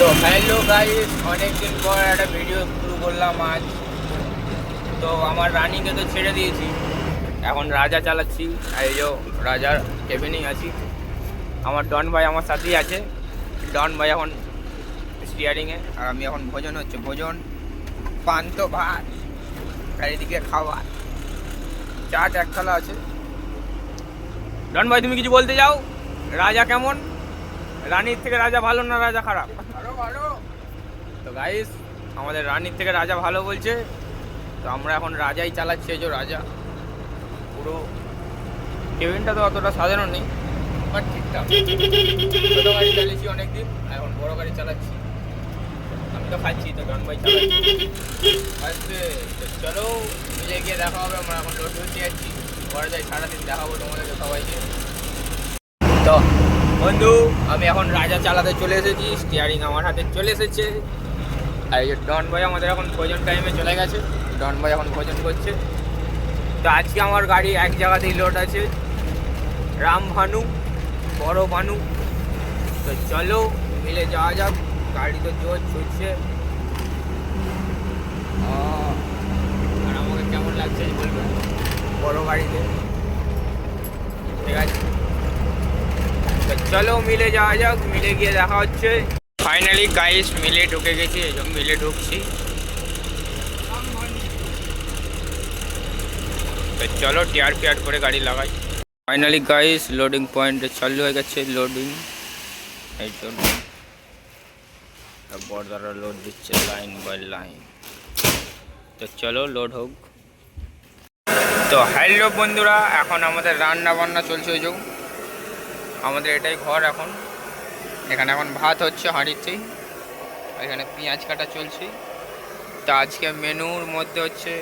Hello guys, অনেকদিন পর একটা ভিডিও শুরু করলাম আজ। তো আমার রানিকে তো ছেড়ে দিয়েছি, এখন রাজা চালাচ্ছি। এই যে রাজার কেবিনেই আছি। আমার ডন ভাই আমার সাথেই আছে। ডন ভাই এখন স্টিয়ারিংয়ে, আর আমি এখন ভোজন হচ্ছে, ভোজন পান্ত ভাত, চারিদিকে খাবার, চাট এক থালা আছে। ডন ভাই, তুমি কিছু বলতে যাও? রাজা কেমন? রানীর থেকে রাজা ভালো না রাজা খারাপ? ভালো ভালো। তো গাইস, আমাদের রানীর থেকে রাজা ভালো বলছে, তো আমরা এখন রাজাই চালাচ্ছি। এই যে রাজা, পুরো কেবিনটা তো অতটা সাজানো নেই, বাট ঠিকঠাক। ছোটো গাড়ি চালিয়েছি অনেকদিন, এখন বড় গাড়ি চালাচ্ছি। আমি তো খাচ্ছি, তো ডন ভাই চালাচ্ছি। আসবে তো চলো, মিলে গিয়ে দেখা হবে। আমরা এখন লোড হতে যাচ্ছি, পরে যাই সারাদিন দেখাবো তোমাদেরকে সবাইকে। তো বন্ধু, আমি এখন রাজা চালাতে চলে এসেছি, স্টিয়ারিং আমার হাতে চলে এসেছে। আর এই যে ডন ভাই আমাদের এখন ভোজন টাইমে চলে গেছে, ডন ভাই এখন ভোজন করছে। তো আজকে আমার গাড়ি এক জায়গাতেই লোড আছে, রামভানু, বড় ভানু। তো চলো মিলে যাওয়া যাক, গাড়ি তো জোর ছুটছে। আর আমাকে কেমন লাগছে বলবেন বড় গাড়িতে, ঠিক আছে? তো চলো মিলে যাওয়া যাক, মিলে গিয়ে দেখা হচ্ছে। ফাইনালি গাইস মিলে ঢুকে গেছি, এই মিলে ঢুকছি। তো চলো টিয়ার পিয়ার করে গাড়ি লাগাই। ফাইনালি গাইস লোডিং পয়েন্টে চালু হয়ে গেছে লোডিং। এই জন্য বড়দারা লোড দিচ্ছে লাইন বাই লাইন। তো চলো লোড হোক। তো হ্যালো বন্ধুরা, এখন আমাদের রান্না বান্না চলছে। ওই যে আমাদের এটাই ঘর এখন, এখানে এখন ভাত হচ্ছে হাঁড়িতেই, এখানে পেঁয়াজ কাটা চলছে। তো আজকে মেনুর মধ্যে হচ্ছে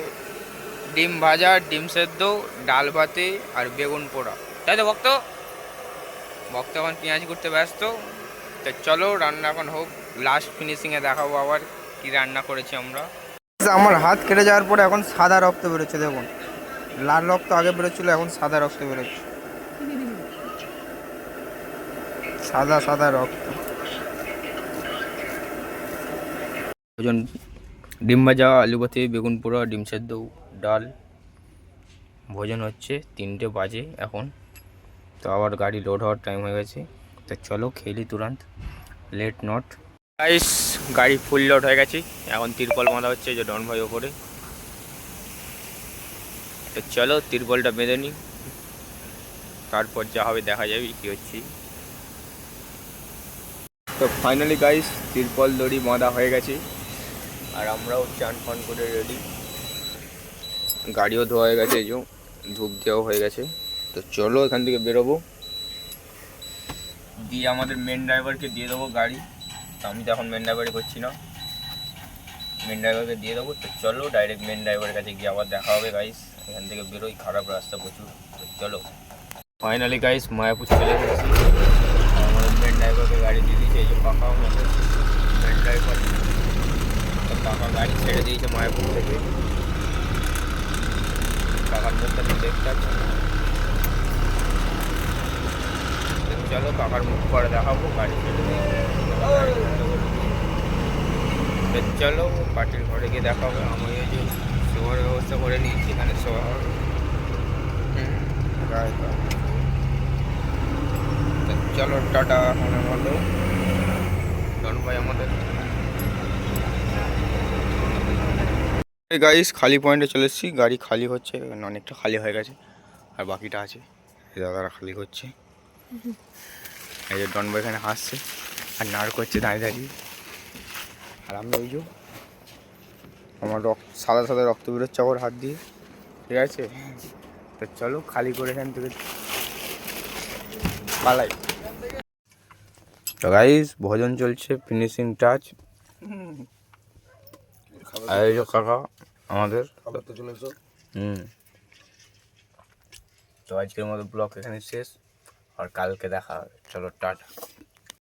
ডিম ভাজা, ডিম সেদ্ধ, ডাল ভাতে আর বেগুন পোড়া, তাই তো ভক্ত? ভক্ত এখন পেঁয়াজ করতে ব্যস্ত। তো চলো রান্না এখন হোক, লাস্ট ফিনিশিংয়ে দেখাবো আবার কি রান্না করেছি আমরা। আমার হাত কেটে যাওয়ার পরে এখন সাদা রক্ত বেরোচ্ছে, দেখুন। লাল রক্ত আগে বেরোচ্ছিল, এখন সাদা রক্ত বেরোচ্ছে, সাদা সাদা রক্ত। ওজন ডিম ভাজা, আলু ভাতে, বেগুন পোড়া, ডিম সেদ্ধ, ডাল। ভোজন হচ্ছে 3টে বাজে এখন। তো আবার গাড়ি লোড হওয়ার টাইম হয়ে গেছে, তো চলো খেলি তুরন্ত, লেট নট। গাইস গাড়ি ফুল লোড হয়ে গেছে, এখন তিরপল বাঁধা হচ্ছে, যে ডন ভাই ওপরে। তো চলো তিরপলটা বেঁধে নিই, তারপর যা হবে দেখা যাবে কি হচ্ছে। তো ফাইনালি গাইস তিরপল দড়ি বাঁধা হয়ে গেছে, আর আমরাও চান ফান করে রেডি। গাড়িও ধোয়া হয়ে গেছে, এই যে ধূপ দেওয়াও হয়ে গেছে। তো চলো এখান থেকে বেরোবো, দিয়ে আমাদের মেন ড্রাইভারকে দিয়ে দেবো গাড়ি। তো আমি তো এখন মেন ড্রাইভারই করছি না, মেন ড্রাইভারকে দিয়ে দেবো। তো চলো ডাইরেক্ট মেন ড্রাইভারের কাছে গিয়ে আবার দেখা হবে গাইস। এখান থেকে বেরোই, খারাপ রাস্তা প্রচুর। তো চলো ফাইনালি গাইস মায়াপুর চলে এসেছি, আমাদের মেন ড্রাইভারকে গাড়ি দিয়ে দিয়েছে, এই যে পাকা আমাদের মেন ড্রাইভার। তো কাকা গাড়ি ছেড়ে দিয়েছে মায়াপুর থেকে, কাকার মুখটা তুমি দেখতে পাচ্ছ। চলো কাকার মুখ পরে দেখাবো, গাড়ি ছেড়ে দিয়েছে। চলো পার্টির ঘরে গিয়ে দেখা হবে। আমি ওই যে শোয়ার ব্যবস্থা করে নিয়েছি, এখানে শোয়া হবে। চলো টাটা আমাদের মতো ডন ভাই আমাদের। গাড়ি খালি পয়েন্টে চলে এসেছি, গাড়ি খালি হচ্ছে, অনেকটা খালি হয়ে গেছে, আর বাকিটা আছে। এই দাদারা খালি করছে, এই যে ডন ভাই এখানে হাসছে আর নাড় করছে দাঁড়িয়ে দাঁড়িয়ে। আর আমি ওই যে আমার সাদা সাদা রক্ত বেরোচ্ছে আমার হাত দিয়ে, ঠিক আছে? তো চলো খালি করে এখান থেকে পালাই। তো গাইস ভোজন চলছে, ফিনিশিং টাচ। আর এই যে কাকা আমাদের। তো আজকের মতো ব্লগ এখানে শেষ, আর কালকে দেখা হবে। চলো টাটা।